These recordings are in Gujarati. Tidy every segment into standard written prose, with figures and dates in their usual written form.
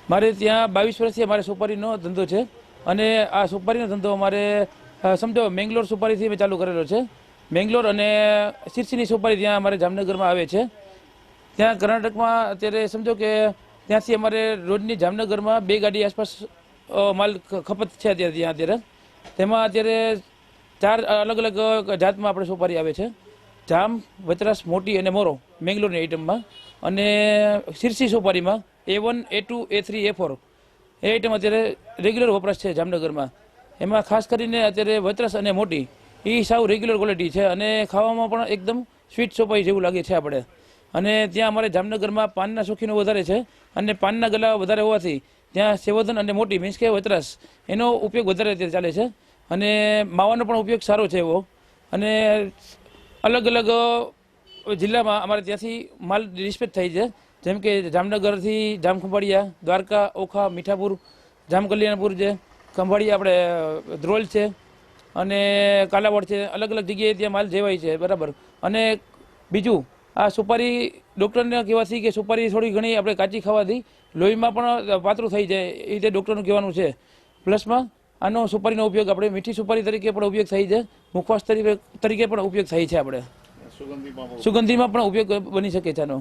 મારે ત્યાં 22 વર્ષથી અમારે સોપારીનો ધંધો છે અને આ સોપારીનો ધંધો અમારે સમજો મેંગ્લોર સોપારીથી મેં ચાલુ કરેલો છે. મેંગ્લોર અને શિરસીની સોપારી ત્યાં અમારે જામનગરમાં આવે છે. ત્યાં કર્ણાટકમાં અત્યારે સમજો કે ત્યાંથી અમારે રોજની જામનગરમાં 2 ગાડી આસપાસ માલ ખપત છે અત્યારે. તેમાં અત્યારે 4 અલગ અલગ જાતમાં આપણે સોપારી આવે છે. જામ, વચરાસ, મોટી અને મોરો મેંગ્લોરની આઈટમમાં. અને શિરસી સોપારીમાં A1, A2, A3, A4 એ આઈટમ અત્યારે રેગ્યુલર વપરાશ છે જામનગરમાં. એમાં ખાસ કરીને અત્યારે વચરાસ અને મોટી એ સાવ રેગ્યુલર ક્વોલિટી છે અને ખાવામાં પણ એકદમ સ્વીટ સોપારી જેવું લાગે છે આપણે. અને ત્યાં અમારે જામનગરમાં પાનના શોખીનો વધારે છે અને પાનના ગલા વધારે હોવાથી ત્યાં સેવધન અને મોટી મીન્સ કે વચરાસ એનો ઉપયોગ વધારે અત્યારે ચાલે છે. અને માવાનો પણ ઉપયોગ સારો છે એવો. અને અલગ અલગ જિલ્લામાં અમારે ત્યાંથી માલ ડિસ્પેચ થાય છે. જેમ કે જામનગરથી જામખંભાળિયા, દ્વારકા, ઓખા, મીઠાપુર, જામકલ્યાણપુર છે, ખંભાળિયા આપણે ધ્રોલ છે અને કાલાવડ છે. અલગ અલગ જગ્યાએ ત્યાં માલ જેવાય છે બરાબર. અને બીજું આ સુપારી ડૉક્ટરને કહેવાથી કે સુપારી થોડી ઘણી આપણે કાચી ખાવાથી લોહીમાં પણ પાતળું થઈ જાય એ રીતે ડૉક્ટરનું કહેવાનું છે. પ્લસમાં આનો સુપારીનો ઉપયોગ આપણે મીઠી સુપારી તરીકે પણ ઉપયોગ થાય છે, મુખવાસ તરીકે પણ ઉપયોગ થાય છે. આપણે સુગંધીમાં પણ ઉપયોગ બની શકે છે આનો.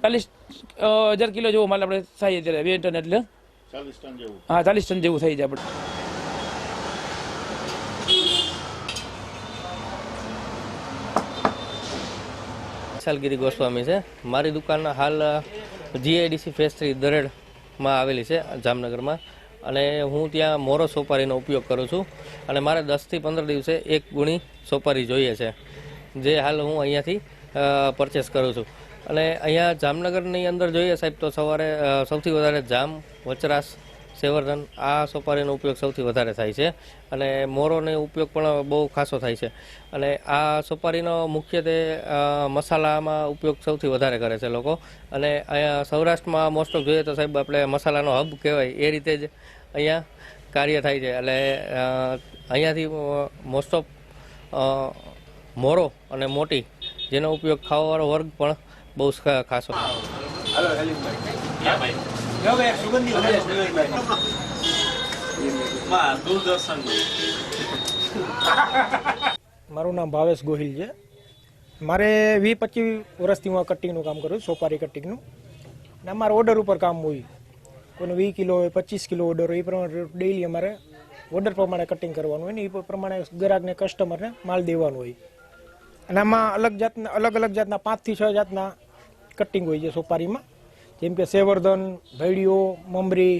40,000 કિલો જેવો માલ આપણે થાય અત્યારે 2 ટન એટલે 40 ટન જેવું. હા, 40 ટન જેવું થઈ જાય આપણે. વિશાલગીરી ગોસ્વામી છે. મારી દુકાન હાલ GIDC ફેસ 3 દરેડમાં આવેલી છે જામનગરમાં. અને હું ત્યાં મોરો સોપારીનો ઉપયોગ કરું છું અને મારે 10 થી 15 દિવસે 1 ગુણી સોપારી જોઈએ છે, જે હાલ હું અહીંયાથી પરચેસ કરું છું. અને અહીંયા જામનગરની અંદર જોઈએ સાહેબ તો સવારે સૌથી વધારે જામ, વચરાસ, સેવર્ધન આ સોપારીનો ઉપયોગ સૌથી વધારે થાય છે અને મોરોનો ઉપયોગ પણ બહુ ખાસો થાય છે. અને આ સોપારીનો મુખ્યત્વે મસાલામાં ઉપયોગ સૌથી વધારે કરે છે લોકો. અને અહીંયા સૌરાષ્ટ્રમાં મોસ્ટ ઓફ જોઈએ તો સાહેબ આપણે મસાલાનો હબ કહેવાય એ રીતે જ અહીંયા કાર્ય થાય છે. એટલે અહીંયાથી મોસ્ટ ઓફ મોરો અને મોટી જેનો ઉપયોગ ખાવાવાળો વર્ગ પણ બહુ ખાસો. મારું નામ ભાવેશ ગોહિલ છે. મારે 20-25 વર્ષથી હું આ કટિંગનું કામ કરું છું, સોપારી કટિંગનું. અને અમારે ઓર્ડર ઉપર કામ હોય, કોઈને 20 કિલો હોય, 25 કિલો ઓર્ડર હોય, એ પ્રમાણે ડેઈલી અમારે ઓર્ડર પ્રમાણે કટિંગ કરવાનું હોય ને એ પ્રમાણે ગ્રાહકને કસ્ટમરને માલ દેવાનો હોય. અને આમાં અલગ અલગ જાતના 5 થી 6 જાતના કટિંગ હોય છે સોપારીમાં. જેમ કે સેવર્ધન, ભૈડીઓ, મમરી,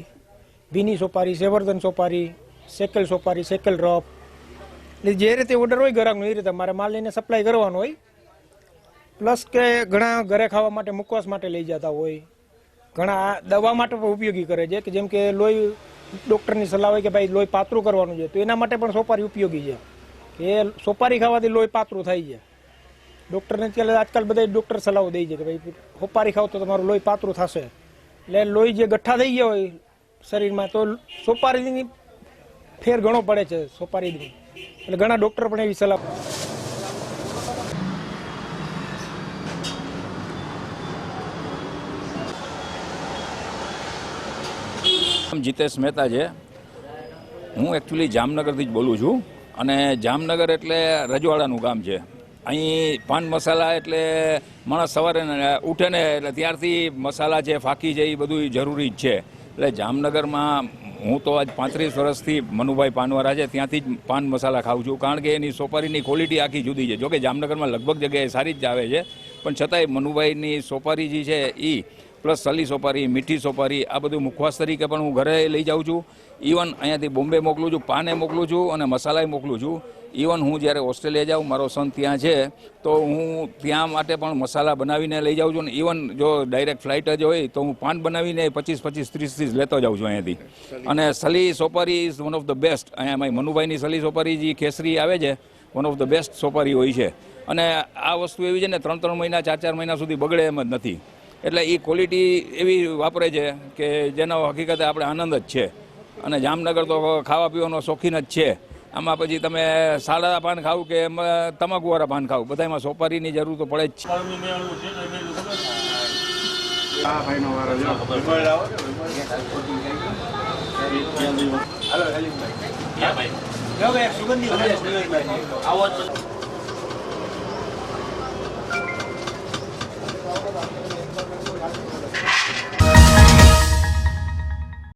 ભીની સોપારી, સેવર્ધન સોપારી, સેકલ સોપારી, સેકલ રફ. એટલે જે રીતે ઓર્ડર હોય ગ્રાહકનો એ રીતે મારે માલ લઈને સપ્લાય કરવાનો હોય. પ્લસ કે ઘણા ઘરે ખાવા માટે મુખવાસ માટે લઈ જતા હોય, ઘણા દવા માટે પણ ઉપયોગી કરે છે. કે જેમ કે લોહી ડૉક્ટરની સલાહ હોય કે ભાઈ લોહી પાતળું કરવાનું છે તો એના માટે પણ સોપારી ઉપયોગી છે. કે સોપારી ખાવાથી લોહી પાતળું થાય છે. ડૉક્ટરને આજકાલ બધા ડૉક્ટર સલાહ દે છે કે ભાઈ સોપારી ખાવ તો તમારું લોહી પાતળું થશે. એટલે લોહી જે ગઠ્ઠા થઈ ગયા હોય શરીરમાં તો સોપારીની ફેર ઘણો પડે છે સોપારીની. એટલે ઘણા ડૉક્ટર પણ એવી સલાહ. જીતેશ મહેતા છે. હું એકચ્યુઅલી જામનગરથી જ બોલું છું અને જામનગર એટલે રજવાડાનું ગામ છે. અહીં પાન મસાલા એટલે માણસ સવારે ઉઠે ને એટલે ત્યારથી મસાલા છે, ફાકી છે, એ બધું જરૂરી જ છે. એટલે જામનગરમાં હું તો આજ 35 વર્ષથી મનુભાઈ પાનવાળા છે ત્યાંથી જ પાન મસાલા ખાઉં છું, કારણ કે એની સોપારીની ક્વોલિટી આખી જુદી છે. જોકે જામનગરમાં લગભગ જગ્યાએ સારી જ આવે છે, પણ છતાંય મનુભાઈની સોપારી જે છે એ પ્લસ સલી સોપારી, મીઠી સોપારી આ બધું મુખવાસ તરીકે પણ હું ઘરે લઈ જાઉં છું. ઇવન અહીંયાથી બોમ્બે મોકલું છું, પાને મોકલું છું અને મસાલાય મોકલું છું. ઇવન હું જ્યારે ઓસ્ટ્રેલિયા જાઉં, મારો સન ત્યાં છે, તો હું ત્યાં માટે પણ મસાલા બનાવીને લઈ જાઉં છું. ને ઇવન જો ડાયરેક્ટ ફ્લાઇટ જ હોય તો હું પાન બનાવીને 25, 30 લેતો જાઉં છું અહીંયાથી. અને સલી સોપારી is one of the best. અહીંયા મારી મનુભાઈની સલી સોપારી જે કેસરી આવે છે, વન ઓફ ધ બેસ્ટ સોપારી હોય છે. અને આ વસ્તુ એવી છે ને 3-3 મહિના 4-4 મહિના સુધી બગડે એમ જ નથી. એટલે એ ક્વોલિટી એવી વાપરે છે કે જેનો હકીકતે આપણે આનંદ જ છે. અને જામનગર તો ખાવા પીવાનો શોખીન જ છે. આમાં પછી તમે સાડા પાન ખાવ કે તમાકુવાળા પાન ખાવ, બધામાં સોપારીની જરૂર તો પડે જ છે. આ ભાઈનો વારો જો હાલો હલીમભાઈ. ક્યાં ભાઈ? સુગંધી આવો